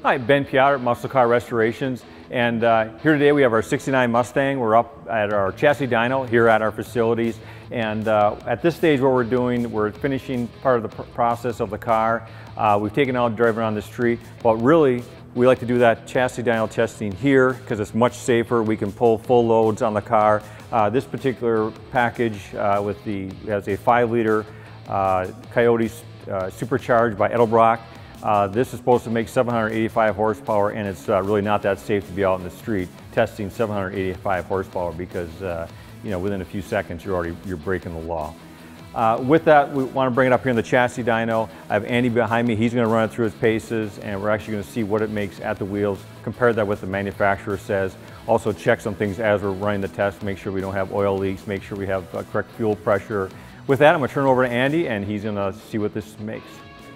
Hi, Ben Piotr at Muscle Car Restorations, and here today we have our '69 Mustang. We're up at our chassis dyno here at our facilities, and at this stage what we're doing, we're finishing part of the process of the car. We've taken out driving on the street, but really we like to do that chassis dyno testing here because it's much safer. We can pull full loads on the car. This particular package has a 5-liter Coyote Supercharged by Edelbrock. This is supposed to make 785 horsepower, and it's really not that safe to be out in the street testing 785 horsepower because you know, within a few seconds you're breaking the law. With that, we want to bring it up here in the chassis dyno. I have Andy behind me. He's going to run it through his paces, and we're actually going to see what it makes at the wheels, compare that with what the manufacturer says. Also check some things as we're running the test, make sure we don't have oil leaks, make sure we have correct fuel pressure. With that, I'm going to turn it over to Andy, and he's going to see what this makes.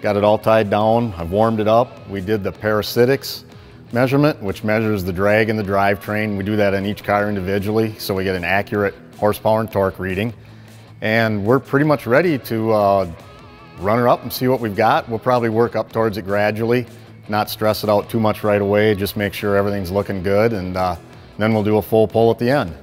Got it all tied down. I've warmed it up. We did the parasitics measurement, which measures the drag in the drivetrain. We do that in each car individually, so we get an accurate horsepower and torque reading. And we're pretty much ready to run her up and see what we've got. We'll probably work up towards it gradually, not stress it out too much right away, just make sure everything's looking good, and then we'll do a full pull at the end.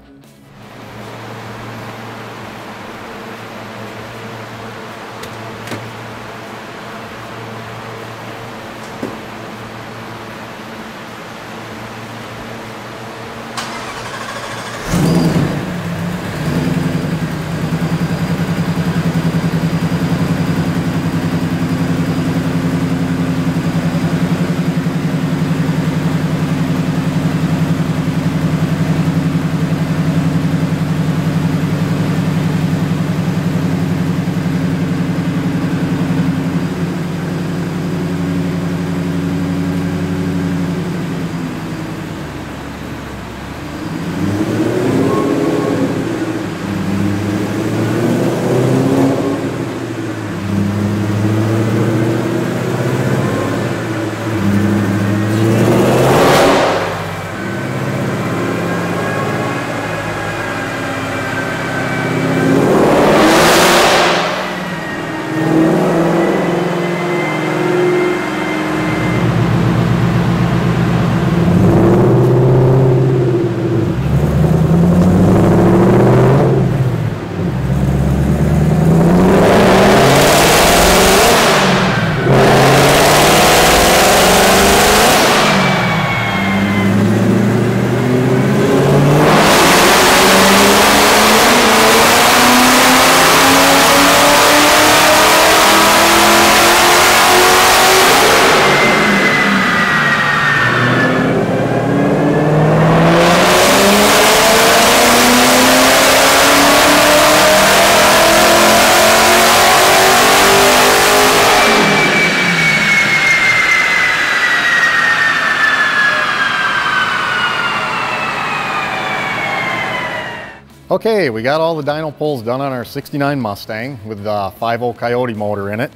Okay, we got all the dyno pulls done on our '69 Mustang with the 5.0 Coyote motor in it.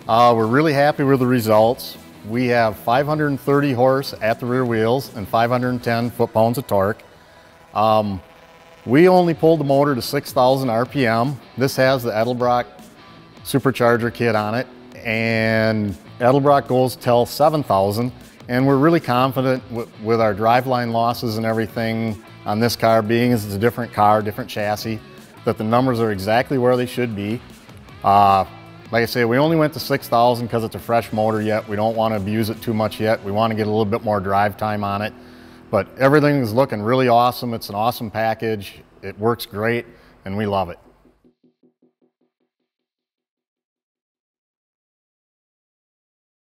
We're really happy with the results. We have 530 horse at the rear wheels and 510 foot-pounds of torque. We only pulled the motor to 6,000 RPM. This has the Edelbrock Supercharger kit on it, and Edelbrock goes till 7,000, and we're really confident with our driveline losses and everything on this car, being as it's a different car, different chassis, that the numbers are exactly where they should be. Like I say, we only went to 6,000 because it's a fresh motor yet. We don't want to abuse it too much yet. We want to get a little bit more drive time on it. But everything is looking really awesome. It's an awesome package. It works great, and we love it.